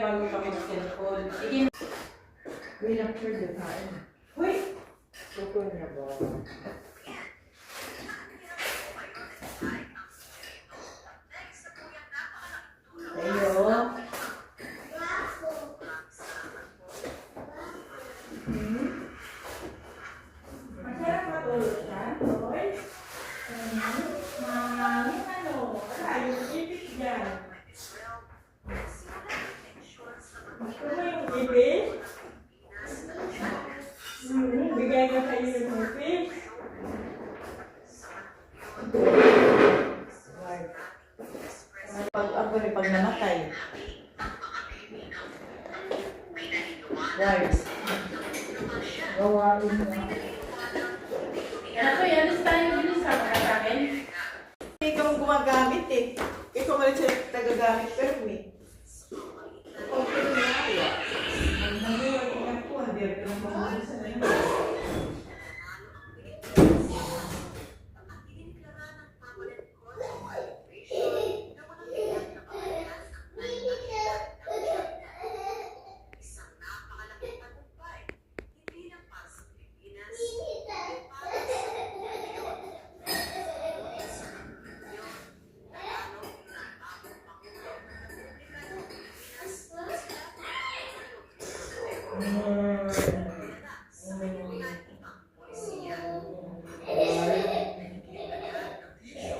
bago kami ng cellphone. Wait lang for the time. Hoy! Suko niya ba? Ayo. Masarap matulog siya, Hoy. Mahangin ano? Wala, yung ipis dyan. Gusto mo yung ipis? Bigay ko sa iyo yung ipis. Pag namatay. Guys, gawain na. Ako yan, is tayo bilis sa akin. Ikaw ang gumagamit eh. Ikaw nga rin siya tagagamit pero eh. Okay na nga. Ang nangyayari ko nga po, hindi rin ang pamulisa na yun.